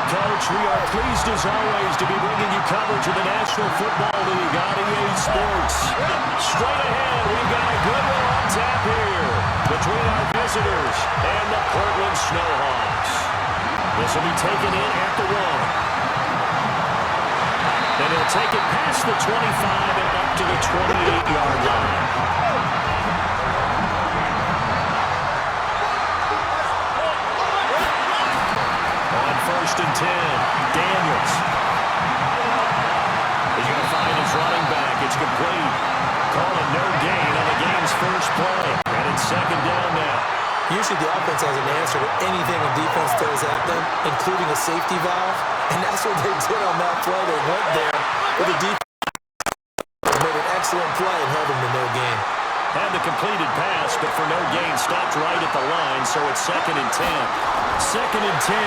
Coach. We are pleased, as always, to be bringing you coverage of the National Football League on EA Sports. Straight ahead, we've got a good one on tap here between our visitors and the Portland Snowhawks. This will be taken in at the 1. And he'll take it past the 25 and up to the 28-yard line. On 1st and 10, Daniels. He's going to find his running back. It's complete. Calling no gain on the game's first play. And it's 2nd down now. Usually the offense has an answer to anything the defense throws at them, including a safety valve. And that's what they did on that play. They went there with the defense. Made an excellent play and held them to no gain. Had the completed pass, but for no gain, stopped right at the line, so it's 2nd and 10. 2nd and 10.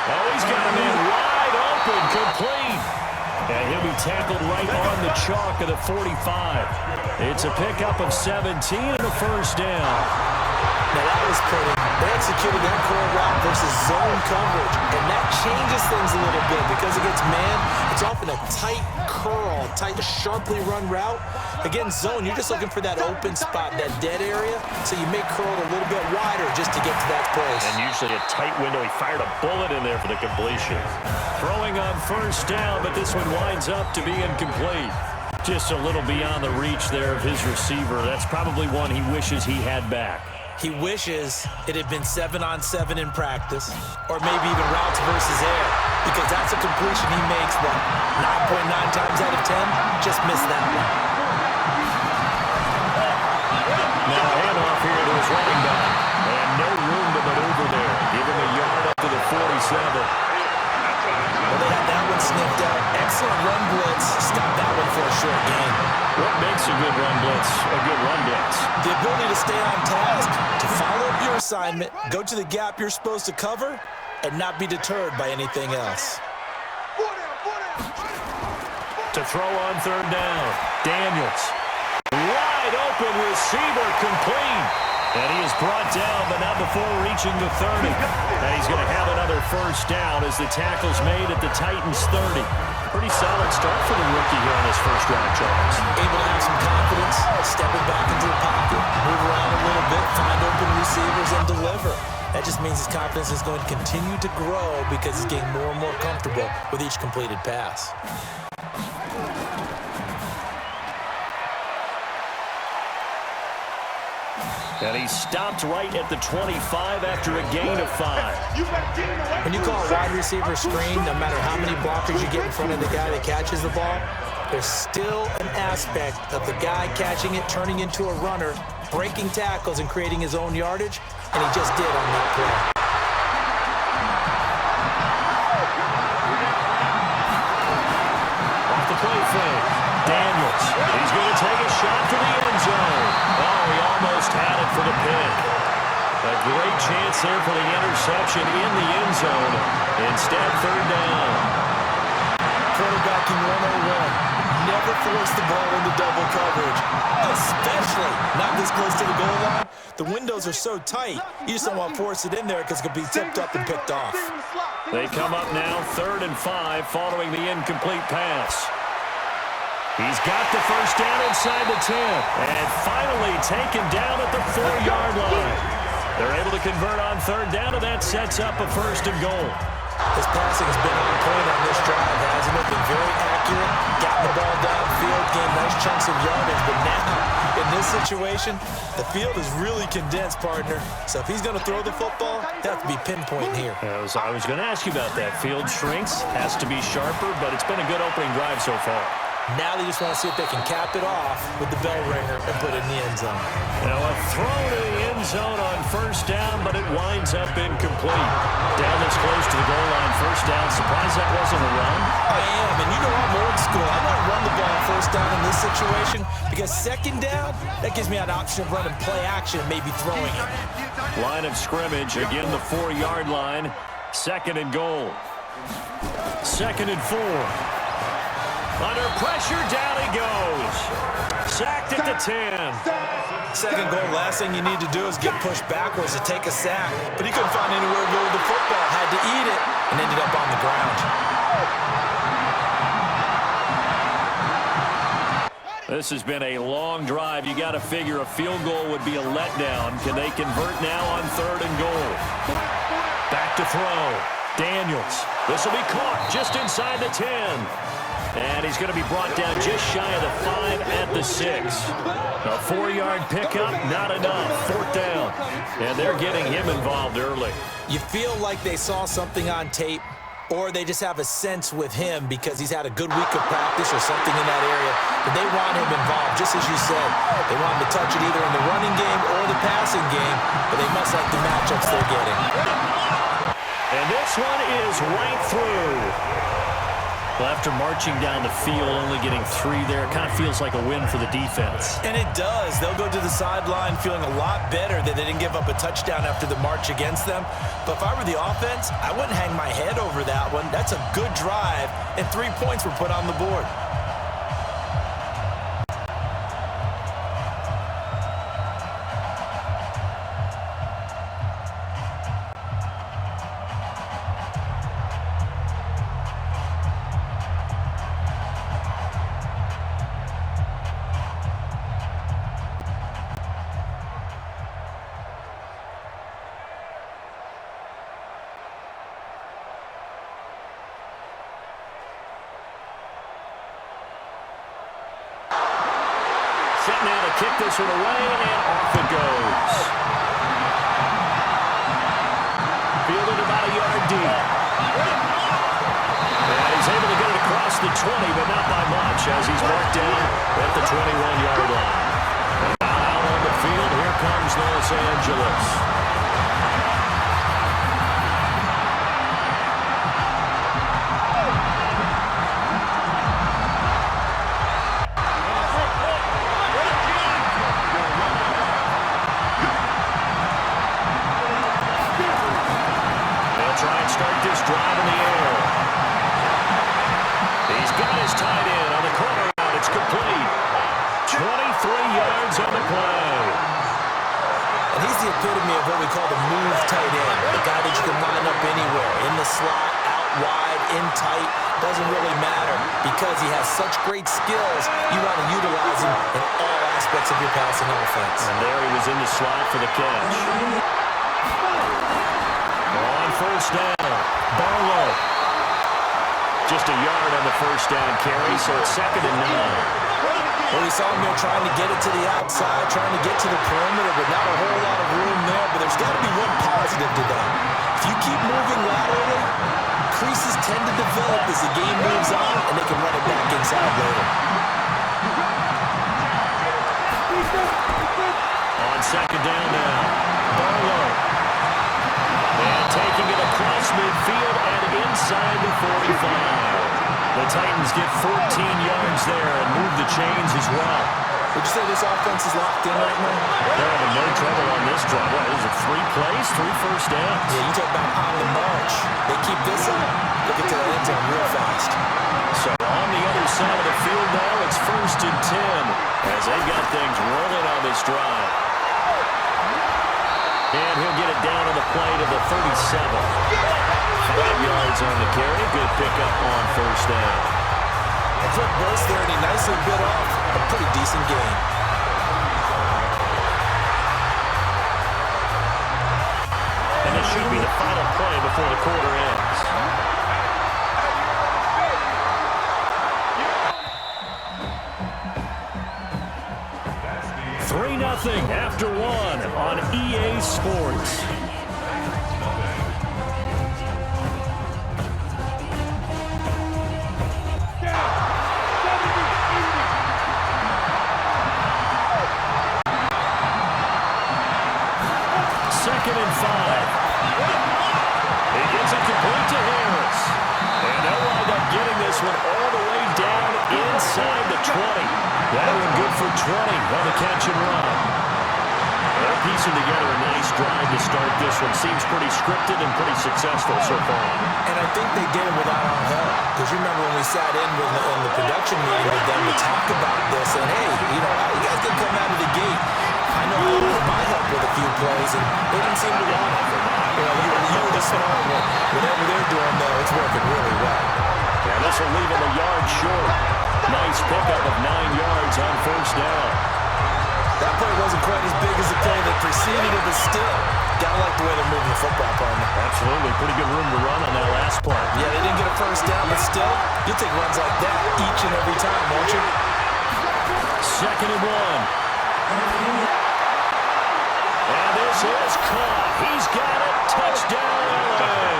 Oh, he's got a man wide open, complete. And he'll be tackled right on the chalk of the 45. It's a pickup of 17 and a 1st down. Now that was pretty. They executed that curl route versus zone coverage, and that changes things a little bit because against man, it's often a tight curl, tight, sharply run route. Against zone, you're just looking for that open spot, that dead area, so you may curl it a little bit wider just to get to that place. And usually a tight window. He fired a bullet in there for the completion. Throwing on 1st down, but this one winds up to be incomplete. Just a little beyond the reach there of his receiver. That's probably one he wishes he had back. He wishes it had been 7-on-7 in practice, or maybe even routes versus air, because that's a completion he makes, 9.9 times out of 10? Just missed that one. Now handoff here to his running back, and no room to maneuver there. Give him a yard up to the 47. Well, they had that one sniffed out. Excellent run blitz. Stop that one for a short gain. What makes a good run blitz a good run blitz? The ability to stay on task, to follow up your assignment, go to the gap you're supposed to cover, and not be deterred by anything else. To throw on 3rd down, Daniels. Wide open receiver, complete. And he is brought down, but not before reaching the 30. And he's going to have another 1st down as the tackle's made at the Titans' 30. Pretty solid start for the rookie here on his first drive, Charles. Able to have some confidence, stepping back into the pocket, move around a little bit, find open receivers, and deliver. That just means his confidence is going to continue to grow because he's getting more and more comfortable with each completed pass. And he stopped right at the 25 after a gain of 5. When you call a wide receiver screen, no matter how many blockers you get in front of the guy that catches the ball, there's still an aspect of the guy catching it, turning into a runner, breaking tackles and creating his own yardage, and he just did on that play. Off the play fake, Daniels. He's going to take a shot to the end zone. Oh, he almost had it for the pick. A great chance there for the interception in the end zone. Instead, 3rd down. Quarterbacking 101. Never force the ball into double coverage, especially not this close to the goal line. The windows are so tight, you just don't want to force it in there because it could be tipped up and picked off. They come up now 3rd and 5 following the incomplete pass. He's got the 1st down inside the 10, and finally taken down at the 4-yard line. They're able to convert on 3rd down, and that sets up a 1st and goal. His passing has been on point on this drive, hasn't it? Been very accurate, gotten the ball downfield, gained nice chunks of yardage, but now, in this situation, the field is really condensed, partner. So if he's going to throw the football, that has to be pinpoint here. I was going to ask you about that. Field shrinks, has to be sharper, but it's been a good opening drive so far. Now they just want to see if they can cap it off with the bell ringer and put it in the end zone. Now a throw to the end zone on 1st down, but it winds up incomplete. Down this close to the goal line, 1st down. Surprised that wasn't a run? I am, and you know I'm old school. I want to run the ball on 1st down in this situation because 2nd down, that gives me an option of running play action and maybe throwing it. Line of scrimmage, again the 4-yard line. 2nd and goal. 2nd and 4. Under pressure, down he goes. Sacked at the 10. Second goal, last thing you need to do is get pushed backwards to take a sack. But he couldn't find anywhere to go with the football. Had to eat it and ended up on the ground. This has been a long drive. You got to figure a field goal would be a letdown. Can they convert now on 3rd and goal? Back to throw. Daniels. This will be caught just inside the 10. And he's going to be brought down just shy of the 5 at the 6. A 4-yard pickup, not enough. 4th down. And they're getting him involved early. You feel like they saw something on tape, or they just have a sense with him because he's had a good week of practice or something in that area, but they want him involved, just as you said. They want him to touch it either in the running game or the passing game, but they must like the matchups they're getting. And this one is right through. Well, after marching down the field, only getting 3 there, it kind of feels like a win for the defense. And it does. They'll go to the sideline feeling a lot better that they didn't give up a touchdown after the march against them. But if I were the offense, I wouldn't hang my head over that one. That's a good drive, and 3 points were put on the board. Set now to kick this one away, and off it goes. Fielded about a yard deep. And he's able to get it across the 20, but not by much, as he's marked down at the 21-yard line. And now out on the field, here comes Los Angeles. Start this drive in the air. He's got his tight end on the corner out. It's complete. 23 yards on the play. And he's the epitome of what we call the move tight end. The guy that you can line up anywhere. In the slot, out wide, in tight. Doesn't really matter because he has such great skills. You want to utilize him in all aspects of your passing offense. And there he was in the slot for the catch. On 1st down, Barlow. Just a yard on the 1st down carry, so it's 2nd and 9. Well, we saw him there trying to get it to the outside, trying to get to the perimeter, but not a whole lot of room there. But there's got to be one positive to that. If you keep moving laterally, creases tend to develop as the game moves on, and they can run it back inside later. On 2nd down now, Barlow. And taking it across midfield and inside the 45. The Titans get 14 yards there and move the chains as well. Would you say this offense is locked in right now? They're having no trouble on this drive. What, is it 3 plays, 3 first downs? Yeah, you talk about on the march. They keep this up, they get to the end zone real fast. So on the other side of the field now, it's 1st and 10 as they've got things rolling on this drive. And he'll get it down on the play to the 37. 5 yards on the carry. Good pickup on 1st down. A quick burst there, and he nicely bit off a pretty decent gain. And this should be the final play before the quarter ends. After 1 on EA Sports. Second and 5. He gives it complete to Harris. And they'll wind up getting this one all the way down inside the 20. That one good for 20 on the catch and run. They're piecing together a nice drive to start this this one. Seems pretty scripted and pretty successful so far. And I think they did it without our help. Because you remember when we sat in the production meeting with them to talk about this, and hey, you guys didn't come out of the gate. I know I wanted my help with a few plays, and they didn't seem to want it. You were the smart one. Whatever they're doing, though, it's working really well. Yeah, this will leave him a yard short. Nice pickup of 9 yards on first down. That play wasn't quite as big as the play that preceded it, but still, gotta like the way they're moving the football, partner. Absolutely. Pretty good room to run on that last play. Yeah, they didn't get a first down, but still, you take runs like that each and every time, won't you? 2nd and 1. And this is caught. He's got it. Touchdown, LA.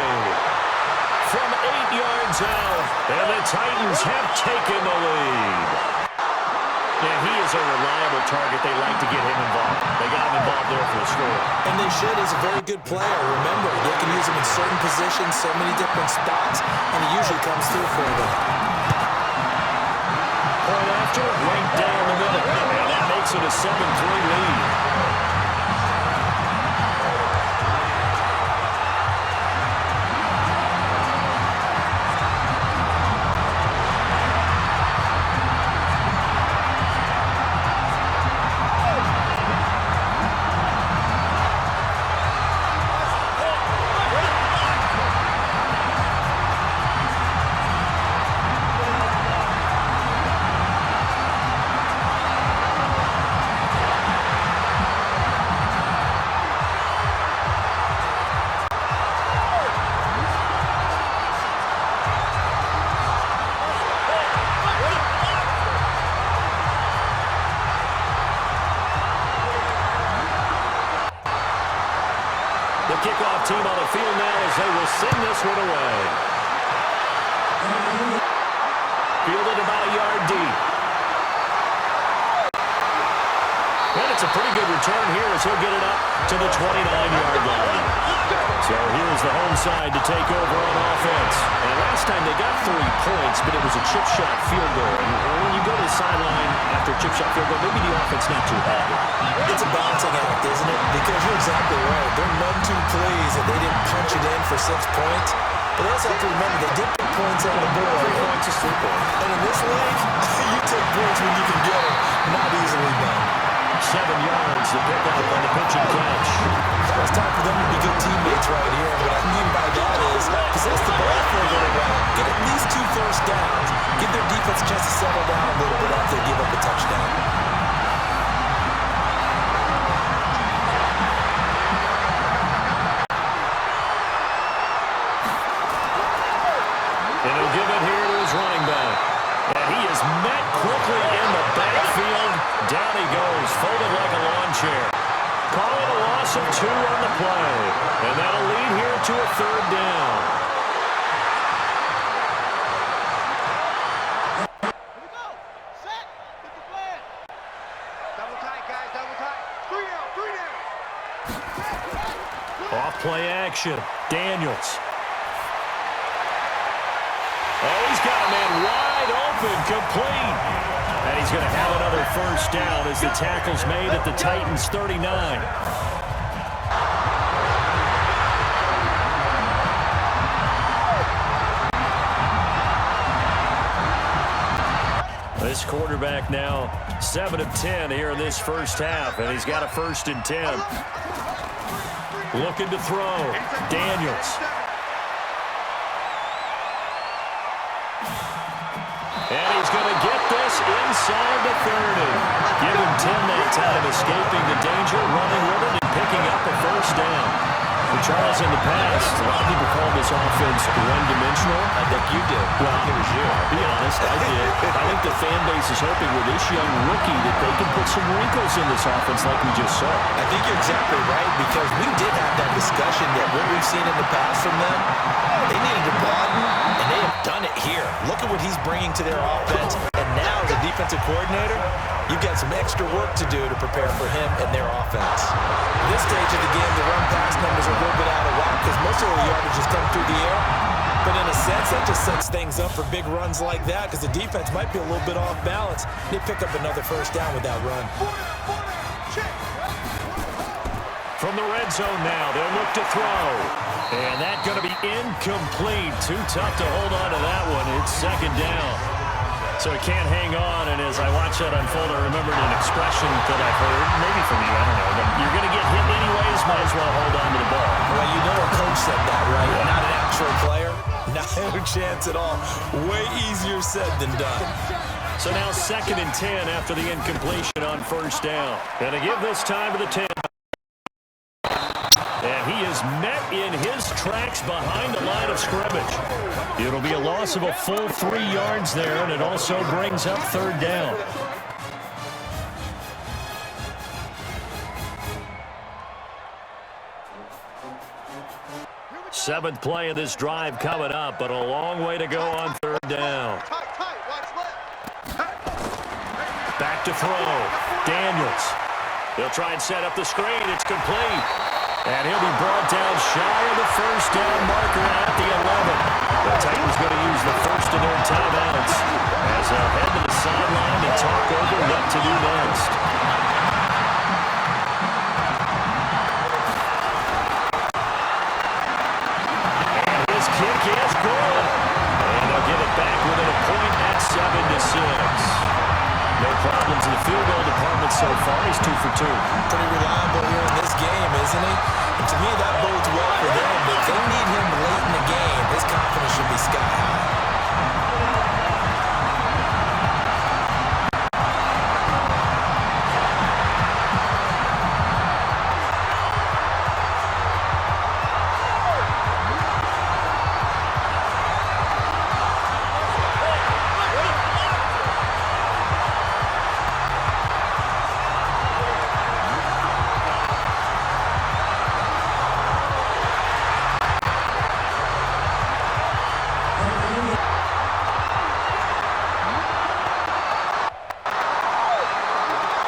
From 8 yards out, and the Titans have taken the lead. Yeah, he is a reliable target. They like to get him involved. They got him involved there for the score. And they should. He's a very good player. Remember, they can use him in certain positions, so many different spots, and he usually comes through for them. Point after, right down the middle. And that makes it a 7-3 lead. Kickoff team on the field now as they will send this one away. Fielded about a yard deep. And it's a pretty good return here as he'll get it up to the 29-yard line. So here's the home side to take over on offense. And last time they got 3 points, but it was a chip shot field goal. And when you go to the sideline after a chip shot field goal, maybe the offense not too happy. It's a balancing act, isn't it? Because you're exactly right. They're none too pleased that they didn't punch it in for 6 points. But they also have to remember they did put points on the board. 3 points is 3 points. And in this league, you take points when you can get them. Not easily done. 7 yards, the pickup on the pitch and catch. So it's time for them to be good teammates right here. And what I mean by that is possess the ball for a little while. Get at least 2 first downs. Give their defense a chance to settle down a little bit after they give up a touchdown. And he'll give it here to his running back. And he is met quickly in the backfield. Down he goes, folded like a lawn chair. Call it a loss of 2 on the play. And that'll lead here to a 3rd down. Here we go. Set. Get the plan. Double tight, guys. Double tight. 3 out. 3 down. Off play action. Daniels. Oh, he's got a man wide open, complete. And he's going to have another first down as the tackle's made at the Titans' 39. This quarterback now 7 of 10 here in this first half, and he's got a 1st and 10. Looking to throw. Daniels. And he's going to get this inside the 30. Give him 10 that time, escaping the danger, running with it, and picking up a first down. For Charles, in the past, a lot of people call this offense one-dimensional. I think you did. Well, it was you. I'll be honest, I did. I think the fan base is hoping with this young rookie that they can put some wrinkles in this offense like we just saw. I think you're exactly right, because we did have that discussion that what we've seen in the past from them, they needed to broaden, and they have done it here. Look at what he's bringing to their offense. And now, as a defensive coordinator, you've got some extra work to do to prepare for him and their offense. At this stage of the game, the run-pass numbers are a little bit out of whack because most of the yardage has come through the air. But in a sense, that just sets things up for big runs like that because the defense might be a little bit off balance. They pick up another first down with that run. from the red zone now. They'll look to throw. And that's going to be incomplete. Too tough to hold on to that one. It's second down. So it can't hang on, and as I watch that unfold, I remembered an expression that I've heard, maybe from you, I don't know, but you're going to get hit anyways, might as well hold on to the ball. Well, you know a coach said that, right? Yeah. Not an actual player. Not a chance at all. Way easier said than done. So now 2nd and 10 after the incompletion on first down. Going to give this time to the 10. And he is met in his tracks behind the line of scrimmage. It'll be a loss of a full 3 yards there, and it also brings up third down. Seventh play of this drive coming up, but a long way to go on third down. Back to throw. Daniels. They'll try and set up the screen. It's complete. And he'll be brought down shy of the first down marker at the 11. The Titans going to use the first of their timeouts as they'll head to the sideline and talk over what to do next. And his kick is good. And they'll give it back within a point at 7-6. No problems in the field goal department so far. He's 2 for 2. Pretty reliable here in this game, isn't he? And to me, that bodes well for them. If they need him late in the game, his confidence should be sky high.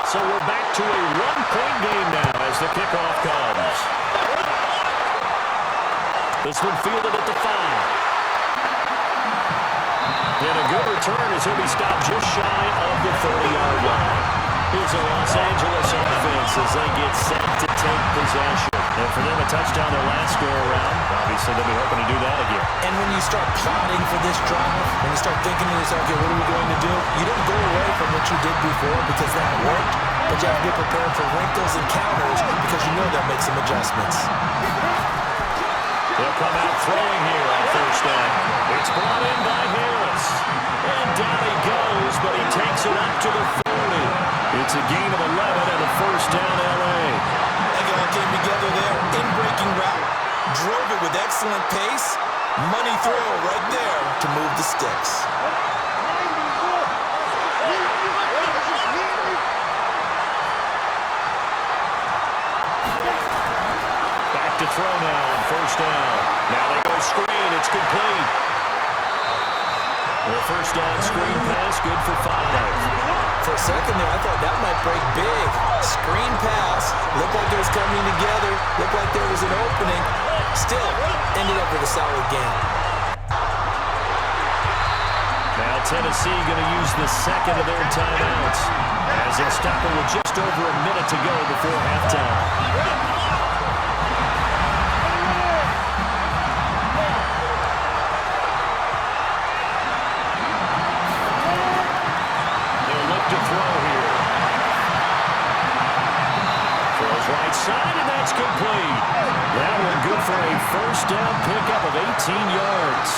So we're back to a one-point game now as the kickoff comes. This one fielded at the 5. And a good return as he'll be stopped just shy of the 30-yard line. Here's a Los Angeles offense as they get set to take possession. And for them, a touchdown their last go-around. Obviously, they'll be hoping to do that again. And when you start plotting for this drive, when you start thinking to yourself, okay, what are we going to do? You don't go away from what you did before because that worked, but you have to be prepared for wrinkles and counters because you know they'll make some adjustments. They'll come out throwing here on first down. It's brought in by Harris. And down he goes, but he takes it up to the 40. It's a gain of 11 and a first down L.A. They all came together there. In-breaking route. Drove it with excellent pace. Money throw right there to move the sticks. Back to throw now on first down. Now they go screen. It's complete. The first down screen pass, good for 5. For a second there, I thought that might break big. Screen pass. Looked like it was coming together. Looked like there was an opening. Still, ended up with a solid game. Now Tennessee going to use the second of their timeouts as they'll stop it with just over a minute to go before halftime. Right side, and that's complete. That one good for a first down pickup of 18 yards.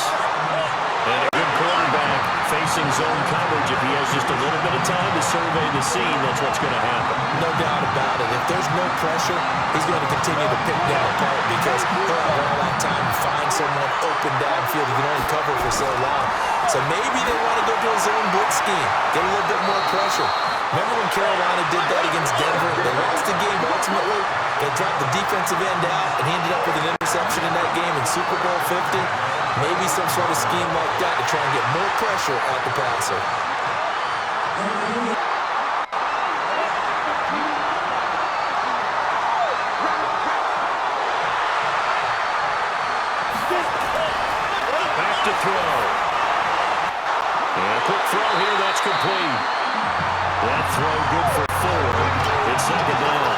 And a good quarterback facing zone coverage. If he has just a little bit of time to survey the scene, that's what's going to happen. No doubt about it. If there's no pressure, he's going to continue to pick them apart because he'll have all that time to find someone open downfield. He can only cover for so long. So maybe they want to go to a zone blitz scheme, get a little bit more pressure. Remember when Carolina did that against Denver? They lost the game ultimately. They dropped the defensive end out, and he ended up with an interception in that game in Super Bowl 50. Maybe some sort of scheme like that to try and get more pressure at the passer. Back to throw. And a quick throw here, that's complete. That throw good for 4. It's second down.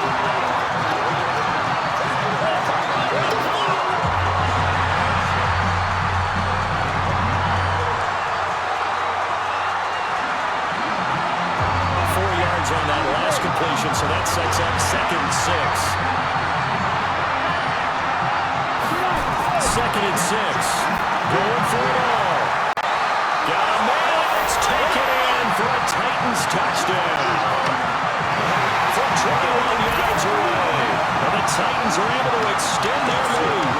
and 6. Going for it all. Got a man. It's taken in for a Titans touchdown. From 21 yards away. And the Titans are able to extend their lead.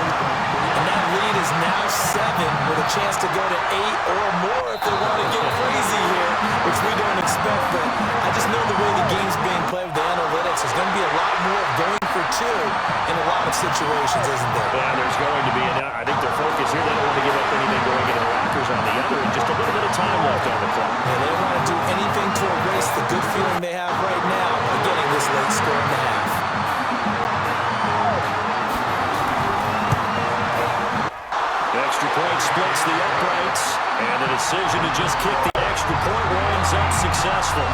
And that lead is now 7 with a chance to go to 8 or more if they want to get crazy here, which we don't expect. But I just know the way the game's being played with the analytics, there's going to be a lot more of going for 2 in a lot of situations, isn't there? Yeah, there's going to be. And I think their focus here, they don't want to give up anything going into the Rockers on the other. And just a little bit of time left on the clock. Yeah, they don't want to do anything to erase the good feeling they have right now by getting this late score in the half. Extra point splits the uprights, and the decision to just kick the extra point winds up successful.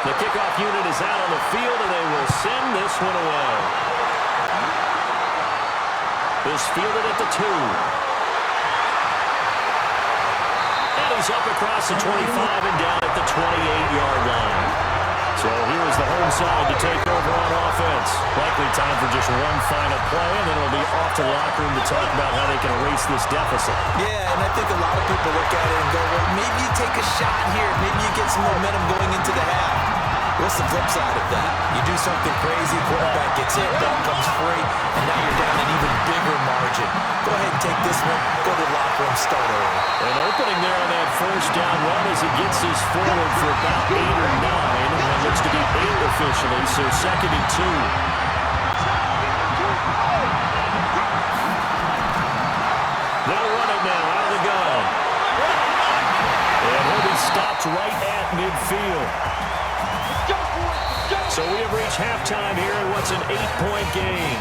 The kickoff unit is out on the field, and they will send this one away. Is fielded at the 2. And he's up across the 25 and down at the 28-yard line. So here's the home side to take over on offense. Likely time for just one final play, and then it'll be off to the locker room to talk about how they can erase this deficit. Yeah, and I think a lot of people look at it and go, well, maybe you take a shot here. Maybe you get some momentum going into the half. What's the flip side of that? You do something crazy, quarterback gets hit, ball comes free, and now you're down an even bigger margin. Go ahead and take this one, go to the locker room, start over. An opening there on that first down run as he gets this forward for about 8 or 9. That looks to be 8 officially, so 2nd and 2. They'll run it now out of the gun. And he'll be stopped right at midfield. So we have reached halftime here in what's an 8-point game.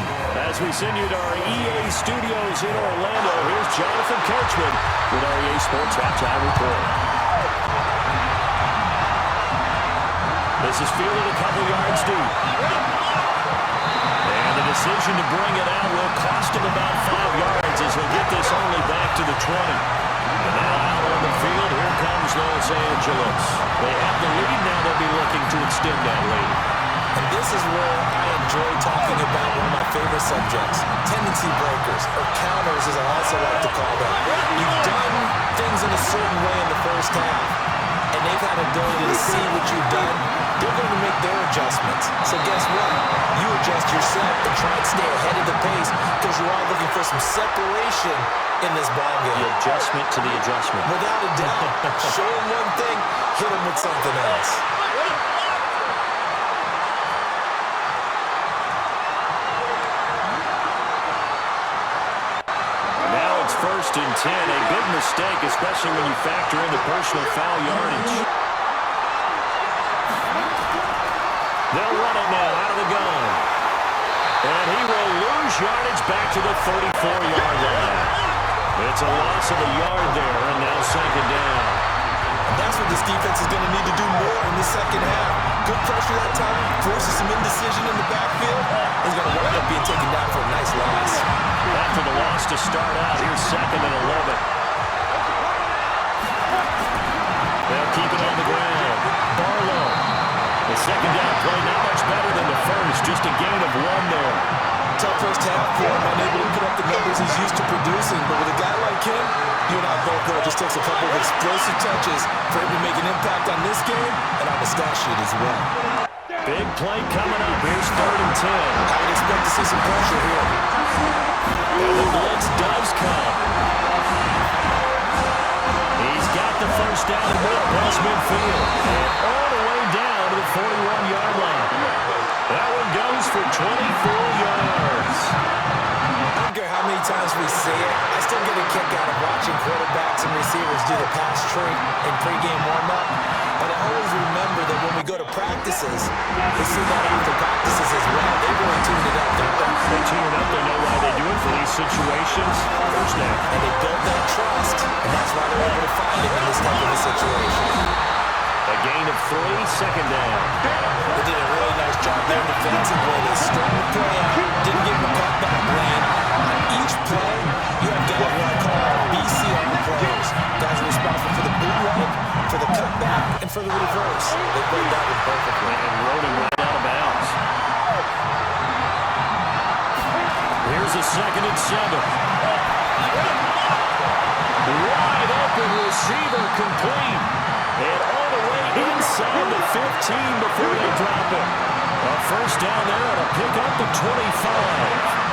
As we send you to our EA studios in Orlando, here's Jonathan Coachman with our EA Sports Halftime Report. This is fielded a couple yards deep. And the decision to bring it out will cost him about 5 yards as he'll get this only back to the 20. And now out on the field, here comes Los Angeles. They have the lead, now they'll be looking to extend that lead. And this is where I enjoy talking about one of my favorite subjects, tendency breakers, or counters as I also like to call them. You've done things in a certain way in the first half, and they've had the ability to see what you've done. They're going to make their adjustments. So guess what? You adjust yourself and try and stay ahead of the pace because you're all looking for some separation in this ballgame. The adjustment to the adjustment. Without a doubt. Show them one thing, hit them with something else. First and 10, a big mistake, especially when you factor in the personal foul yardage. They'll run it now out of the gun. And he will lose yardage back to the 34-yard line. It's a loss of a yard there, and now 2nd down. And that's what this defense is going to need to do more in the second half. Good pressure that time, forces some indecision in the backfield. He's going to wind up being taken down for a nice loss. After the loss to start out, here's 2nd and 11. They'll keep it on the ground. Barlow. The second down play not much better than the first, just a gain of 1 there. Tough first half for him, unable to put up the numbers he's used to producing. But with a guy like him, you and I both know it just takes a couple of explosive touches for him to make an impact on this game and on the stat sheet as well. Big play coming up. Here's 3rd and 10. I would expect to see some pressure here. And the blitz does come. He's got the first down and more across midfield. And all the way down to the 41-yard line. That one goes for 24 yards. I don't care how many times we say it, get a kick out of watching quarterbacks and receivers do the pass tree in pregame warm-up, but I always remember that when we go to practices, we see that after practices as well. They really tune it up, don't they? They tune it up. They know why they do it for these situations. First down. And they built that trust, and that's why they're able to find him in this type of a situation. A gain of 3, second down. They did a really nice job there defensively. They strung the play out, didn't give him a cutback lane. On each play, you have guys what I call BCR players. Guys are responsible for the bootleg, for the cutback, and for the reverse. They played that one perfectly. And rode him right out of bounds. Here's a 2nd and 7. Wide open receiver complete. And all the way inside the 15 before they drop it. A first down there and a pick up the 25.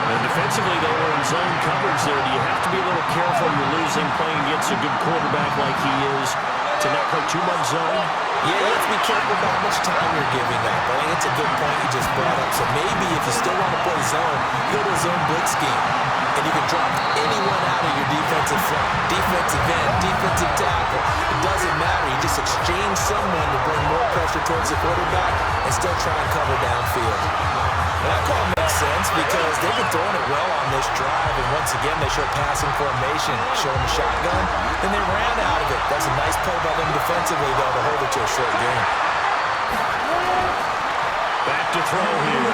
And defensively, they were in zone coverage there. Do you have to be a little careful? You're losing playing against a good quarterback like he is to not play too much zone? Yeah, you have to be careful about how much time you're giving up. I think it's a good point you just brought up. So maybe if you still want to play zone, go to a zone blitz scheme. And you can drop anyone out of your defensive front, defensive end, defensive tackle. It doesn't matter. You just exchange someone to bring more pressure towards the quarterback and still try and cover downfield. That call makes sense because they've been throwing it well on this drive, and once again they show passing formation, show them a shotgun, then they ran out of it. That's a nice play by them defensively, though, to hold it to a short game. Back to throw here.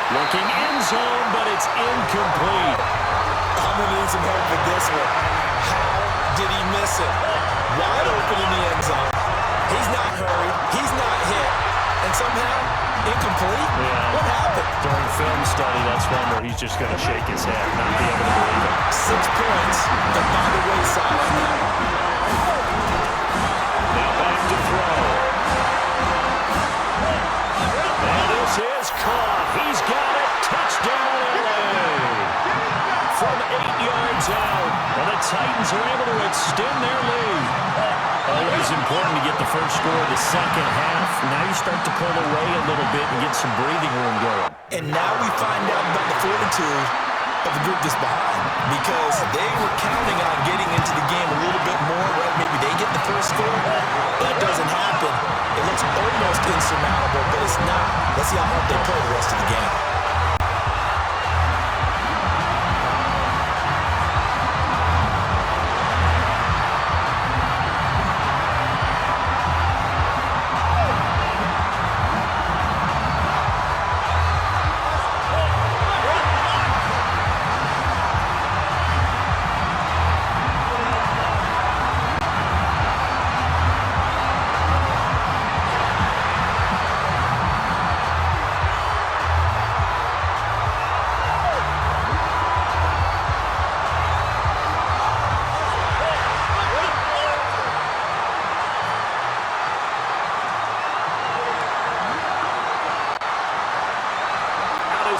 Looking end zone, but it's incomplete. I'm going to need some help with this one. How did he miss it? Wide open in the end zone. He's not hurried. He's not hit. And somehow, incomplete? Yeah. What happened? During film study, that's one where he's just going to shake his head, not be able to believe it. 6 points, but by the wayside on that one. Now back to throw. And this is caught. He's got it. Touchdown, LA. From 8 yards out. And the Titans are able to extend their lead. Always important to get the first score of the second half. Now you start to pull away a little bit and get some breathing room going. And now we find out about the fortitude of the group that's behind, because they were counting on getting into the game a little bit more, right? Maybe they get the first score. That doesn't happen. It looks almost insurmountable, but it's not. Let's see how hard they play the rest of the game.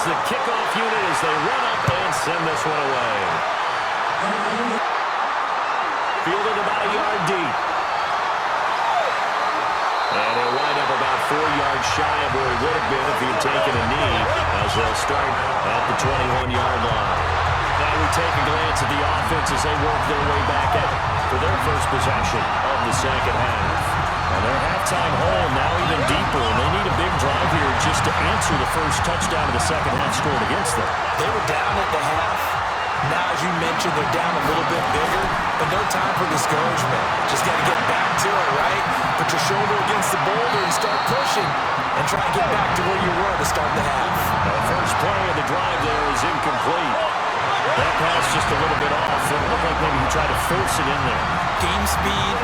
The kickoff unit as they run up and send this one away. Fielded about a yard deep. And he'll wind up about 4 yards shy of where he would have been if he had taken a knee, as they'll start at the 21-yard line. Now we take a glance at the offense as they work their way back out for their first possession of the second half. And their halftime hole now even deeper, and they need a big drive here just to answer the first touchdown of the second half scored against them. They were down at the half. Now, as you mentioned, they're down a little bit bigger, but no time for discouragement. Just got to get back to it, right? Put your shoulder against the boulder and start pushing, and try to get back to where you were to start the half. The first play of the drive there is incomplete. That pass just a little bit off. It looked like maybe he tried to force it in there. Game speed,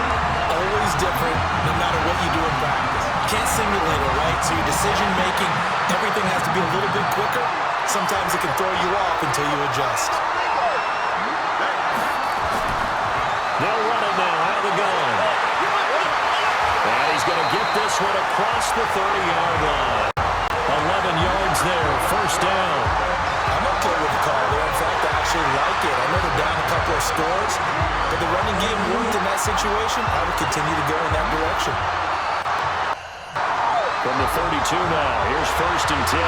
always different, no matter what you do in practice. Can't simulate it, right? So your decision-making, everything has to be a little bit quicker. Sometimes it can throw you off until you adjust. They'll run it now out of the gun. And he's going to get this one across the 30-yard line. 11 yards there, first down. I'm okay with the call there. In fact, I actually like it. I know they're down a couple of scores, but the running game worked in that situation. I would continue to go in that direction. From the 32 now, here's first and 10.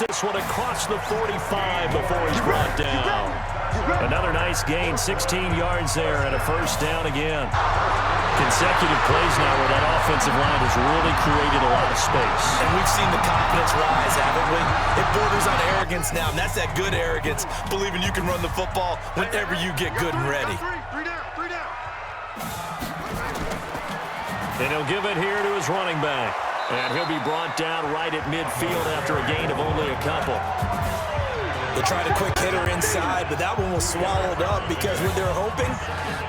this one across the 45 before he's brought down. Another nice gain, 16 yards there and a first down again. Consecutive plays now where that offensive line has really created a lot of space. And we've seen the confidence rise, haven't we? It borders on arrogance now, and that's that good arrogance, believing you can run the football whenever you get good and ready. Three down. And he'll give it here to his running back. And he'll be brought down right at midfield after a gain of only a couple. They tried a quick hitter inside, but that one was swallowed up because what they're hoping,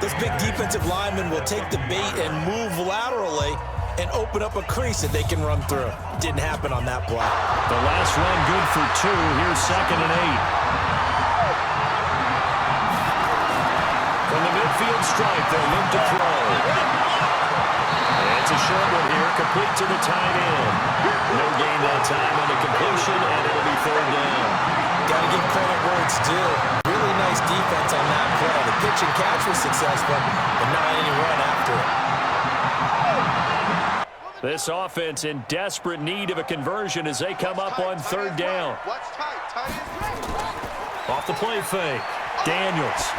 those big defensive linemen will take the bait and move laterally and open up a crease that they can run through. Didn't happen on that play. The last run good for 2. Here's 2nd and 8. From the midfield stripe, they'll look to throw. It's a short one here, complete to the tight end. No gain that time on the completion, and it'll be 3rd down. Got to give credit where it's due. Really nice defense on that play. The pitch and catch was successful, but not any run after it. This offense in desperate need of a conversion as they come up on 3rd down. What's tight? Off the play fake, Daniels.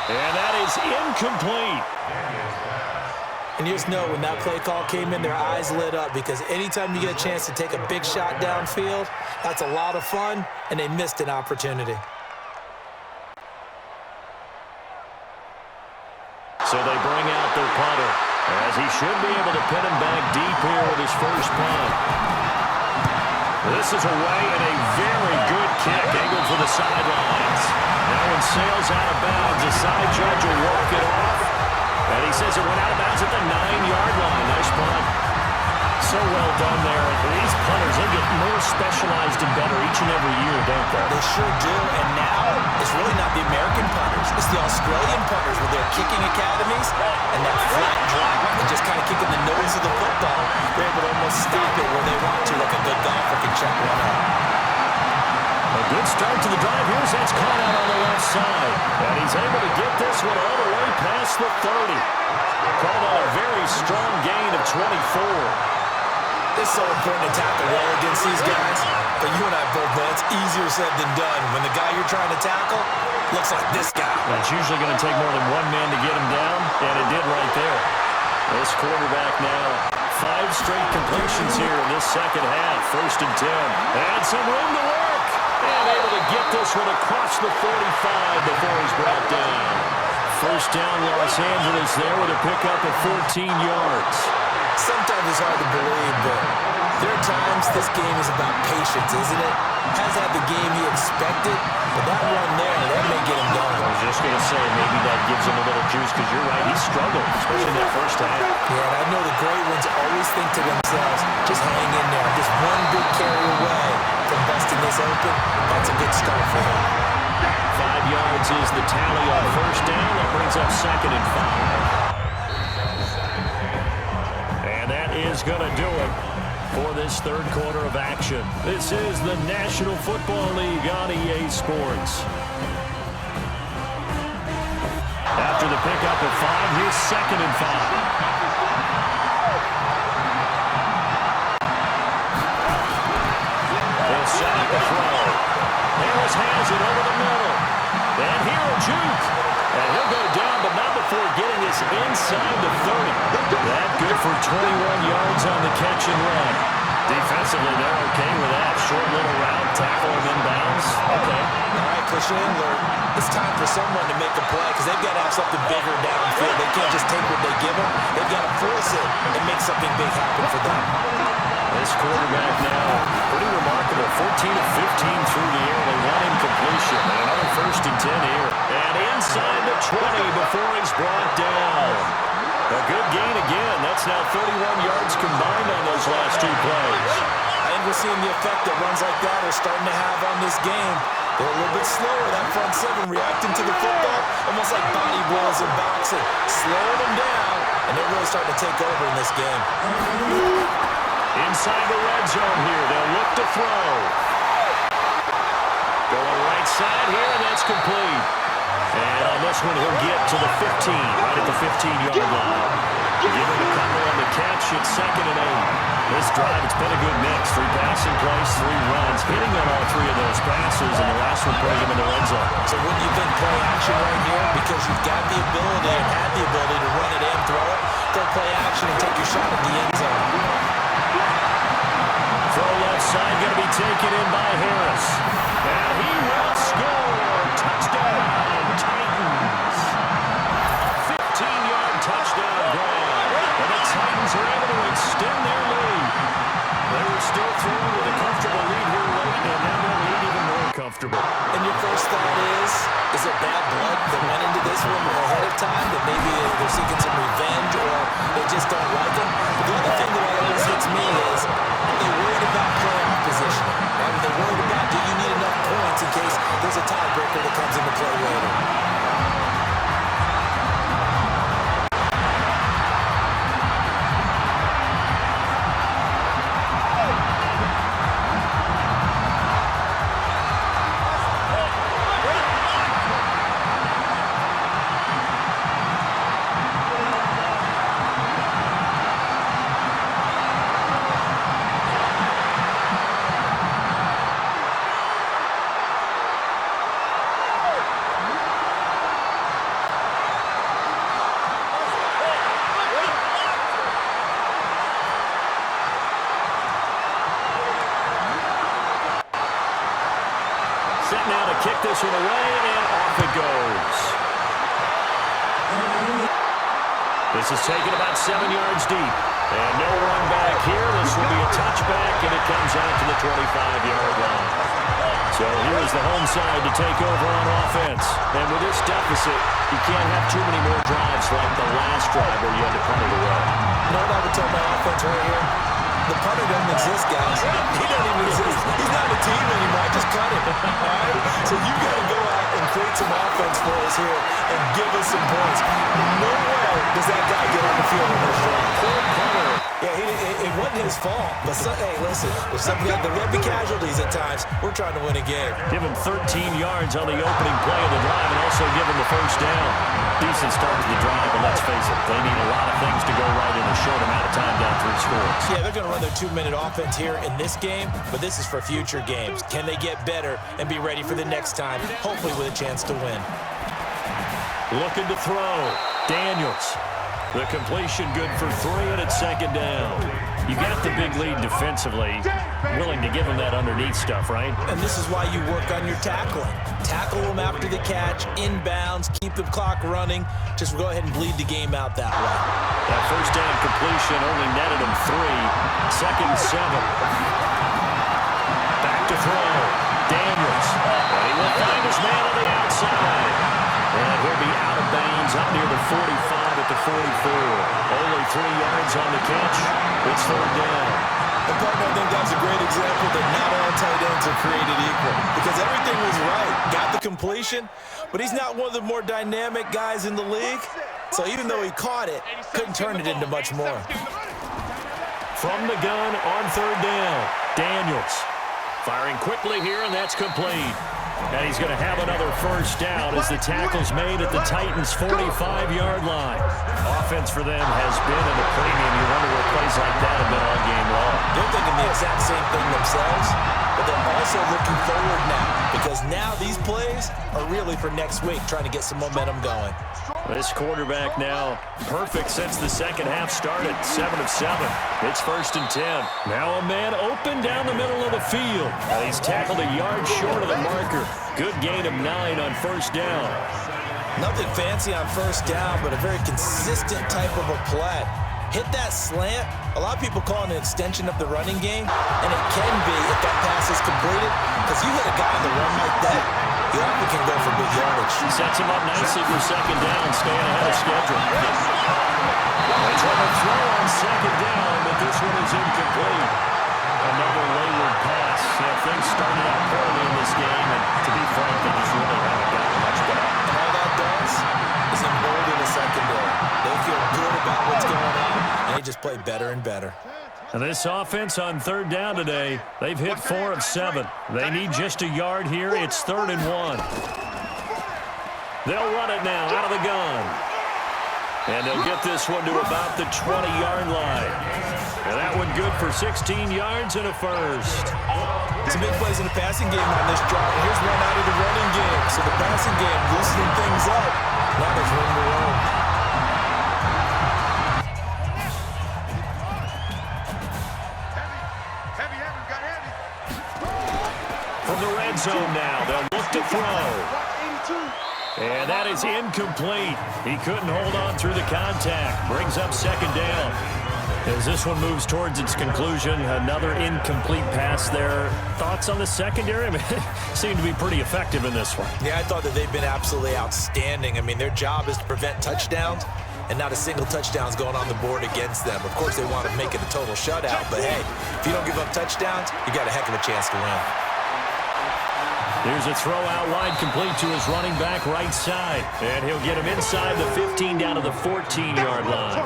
And that is incomplete. And you just know when that play call came in, their eyes lit up because anytime you get a chance to take a big shot downfield, that's a lot of fun, and they missed an opportunity. So they bring out their punter, as he should be able to pin him back deep here with his first punt. This is away and a very good kick, angled for the sidelines. That one sails out of bounds. The side judge will walk it off. And he says it went out of bounds at the 9-yard line. Nice punt. So well done there. These punters, they get more specialized and better each and every year, don't they? They sure do. And now it's really not the American punters. It's the Australian punters with their kicking academies and that flat drop and just kind of kicking the nose of the football. They're able to almost stop it where they want to, like a good golfer can check one out. A good start to the drive. Here's that's caught out on the left side. And he's able to get this one all the way past the 30. Called on a very strong gain of 24. It's so important to tackle well against these guys, but you and I both know it's easier said than done. When the guy you're trying to tackle looks like this guy. It's usually going to take more than one man to get him down, and it did right there. This quarterback now, 5 straight completions here in this second half. 1st and 10. And some room to work. And able to get this one across the 45 before he's brought down. First down, Los Angeles there with a pickup of 14 yards. Sometimes it's hard to believe, but there are times this game is about patience, isn't it? Has had the game he expected, but that run there, that may get him going. I was just going to say, maybe that gives him a little juice, because you're right, he struggled, especially in that first half. Yeah, and I know the great ones always think to themselves, just hang in there, just one big carry away from busting this open. That's a good start for him. 5 yards is the tally on first down. That brings up 2nd and 5. And that is going to do it for this 3rd quarter of action. This is the National Football League on EA Sports. After the pickup of 5, here's 2nd and 5. They'll set up a throw. Harris has it over the middle. And here a juke. And he'll go down, but not before getting this inside the 30. That good for 21 yards on the catch and run. Defensively, they're okay with that. Short little route, tackle him inbounds. Okay. All right, Cliche alert. It's time for someone to make a play because they've got to have something bigger downfield. They can't just take what they give them. They've got to force it and make something big happen for them. This quarterback now, pretty remarkable. 14 of 15 through the air. They want incompletion. And another 1st and 10 here. And inside the 20 before he's brought down. A good gain again. That's now 31 yards combined on those last 2 plays. I think we're seeing the effect that runs like that are starting to have on this game. They're a little bit slower, that front 7, reacting to the football, almost like body blows in boxing. Slowing them down, and they're really starting to take over in this game. Inside the red zone here, they'll look to throw. Going right side here, and that's complete. And on this one, he'll get to the 15, right at the 15-yard line. Give him a couple on the catch. It's 2nd and 8. This drive, it's been a good mix. 3 passing plays, 3 runs, hitting on all 3 of those passes, and the last one putting him in the red zone. So wouldn't you think play action right here? Because you've got the ability and had the ability to run it and throw it. Go play action and take your shot at the end zone. Throw left side, going to be taken in by Harris. And he will score. Touchdown, Titans. A 15-yard touchdown grab. And the Titans are able to extend their lead. They were still through with a comfortable lead here late, and now they'll lead even more comfortable. And your first thought is it bad blood that went into this one ahead of time, that maybe they're seeking some revenge or they just don't like them? But the other thing that always hits me is, are they worried about playoff positioning? Are they worried about, do you need enough points in case there's a tiebreaker that comes into play later? Now to kick this one away, and off it goes. This is taken about 7 yards deep. And no run back here. This will be a touchback, and it comes out to the 25-yard line. So here's the home side to take over on offense. And with this deficit, you can't have too many more drives like the last drive where you had to punt it away. You know what I would tell my offense right here? The punter doesn't exist, guys. He doesn't even exist. He's not a team anymore. I just cut him. All right? So you got to go out and create some offense for us here and give us some points. No way does that guy get on the field on this drive. Poor punter. Yeah, it wasn't his fault. But, hey, listen, if something like there'll be casualties at times. We're trying to win a game. Give him 13 yards on the opening play of the drive and also give him the first down. Decent start to the drive, but let's face it, they need a lot of things to go right in a short amount of time down 3 scores. Yeah, they're going to run their 2-minute offense here in this game, but this is for future games. Can they get better and be ready for the next time, hopefully with a chance to win? Looking to throw. Daniels. The completion good for 3, and it's second down. You got the big lead defensively. Willing to give them that underneath stuff, right? And this is why you work on your tackling. Tackle them after the catch, inbounds, keep the clock running. Just go ahead and bleed the game out that way. That first down completion only netted him 3. Second and 7. Back to throw. Daniels. And he will find his man on the outside. And he'll be out of bounds up near the 45 at the 44. Only 3 yards on the catch. It's third down. And partner, I think that's a great example that not all tight ends are created equal. Because everything was right. Got the completion, but he's not one of the more dynamic guys in the league. So even though he caught it, couldn't turn it into much more. From the gun on third down, Daniels. Firing quickly here, and that's complete. And he's going to have another first down as the tackle's made at the Titans' 45-yard line. Offense for them has been at a premium. You wonder where plays like that have been all game long. They're thinking the exact same thing themselves, but they're also looking forward now because now these plays are really for next week, trying to get some momentum going. This quarterback now perfect since the second half started. 7 of 7. It's first and 10. Now a man open down the middle of the field. And he's tackled a yard short of the marker. Good gain of 9 on first down. Nothing fancy on first down, but a very consistent type of a play. Hit that slant. A lot of people call it an extension of the running game, and it can be if that pass is completed, because you hit a guy on the run like that, he often can go for big yardage. Sets him up nicely for second down, staying ahead of schedule. They try to throw on second down, but this one is incomplete. Another wayward pass. Yeah, things started out poorly in this game, and to be frank, they just really haven't gotten much better. And all that does is embolden the secondary. They feel good about what's going on, and they just play better and better. And this offense on third down today, they've hit 4 of 7. They need just a yard here. It's 3rd and 1. They'll run it now out of the gun. And they'll get this one to about the 20-yard line. And that one good for 16 yards and a first. Some big plays in the passing game on this drive. Here's one out of the running game. So the passing game loosening things up. Now there's room to roll. Heavy, got heavy. From the red zone now, they'll look to throw. And that is incomplete. He couldn't hold on through the contact. Brings up second down. As this one moves towards its conclusion, another incomplete pass there. Thoughts on the secondary? I mean, seem to be pretty effective in this one. Yeah, I thought that they've been absolutely outstanding. I mean, their job is to prevent touchdowns, and not a single touchdown's going on the board against them. Of course, they want to make it a total shutout, but hey, if you don't give up touchdowns, you got a heck of a chance to win. Here's a throw out wide, complete to his running back right side. And he'll get him inside the 15 down to the 14-yard line.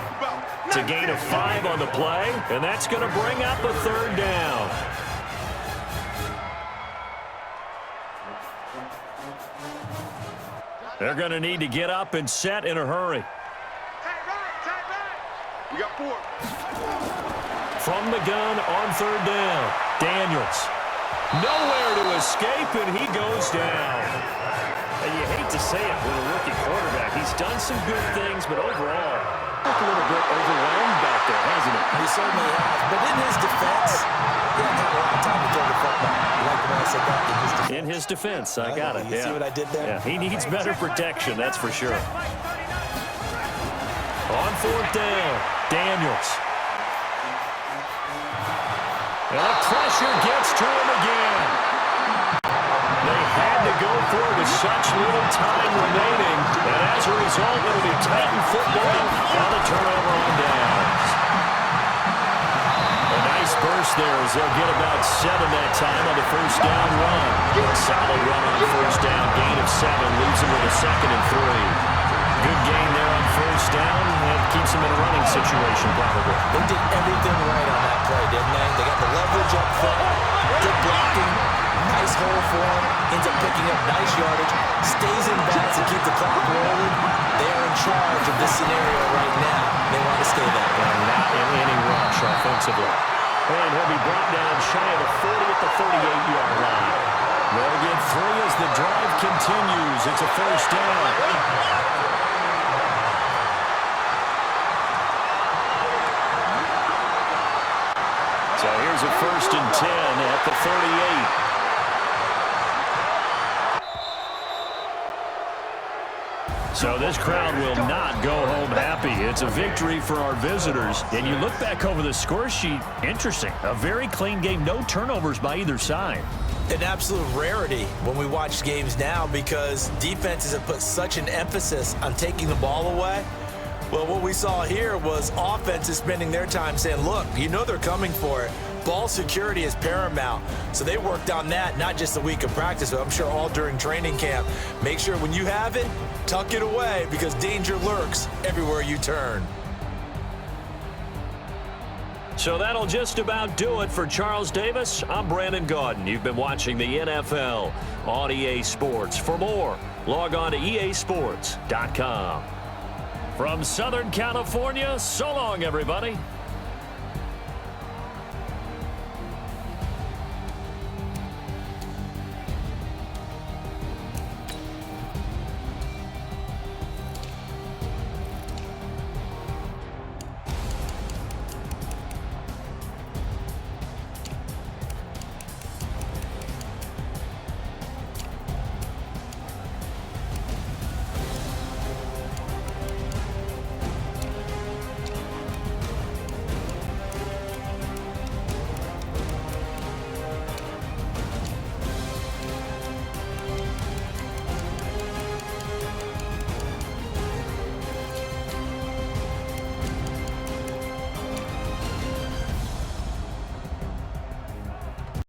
It's a gain of 5 on the play, and that's going to bring up a third down. They're going to need to get up and set in a hurry. We got 4. From the gun on third down, Daniels. Nowhere to escape, and he goes down. And you hate to say it with a rookie quarterback. He's done some good things, but overall, a little bit overwhelmed back there, hasn't he? He certainly has. But in his defense, he hasn't had a lot of time to throw the football. You like the way I said that? In his defense, I got it. You see what I did there? Yeah, he needs better protection, that's for sure. On fourth down, Daniels. And the pressure gets to him again. They had to go for it with such little time remaining. And as a result, it'll be Titan football on the turnover on downs. A nice burst there as they'll get about 7 that time on the first down run. Solid run on first down, gain of 7, leaves them with a 2nd and 3. Good gain there on first down, and keeps them in a running situation probably. They did everything right on that play, didn't they? They got the leverage up front, good blocking, nice hole for him, ends up picking up nice yardage, stays in bounds to keep the clock rolling. They are in charge of this scenario right now. They want to stay that way. Not in any rush offensively. And he'll be brought down shy of the 40 at the 38-yard line. They'll get 3 as the drive continues. It's a first down. So here's a 1st and 10 at the 38. So this crowd will not go home happy. It's a victory for our visitors. And you look back over the score sheet, interesting. A very clean game, no turnovers by either side. An absolute rarity when we watch games now because defenses have put such an emphasis on taking the ball away. Well, what we saw here was offenses spending their time saying, look, you know they're coming for it. Ball security is paramount. So they worked on that, not just a week of practice, but I'm sure all during training camp. Make sure when you have it, tuck it away because danger lurks everywhere you turn. So that'll just about do it for Charles Davis. I'm Brandon Gaudin. You've been watching the NFL on EA Sports. For more, log on to easports.com. From Southern California, so long, everybody.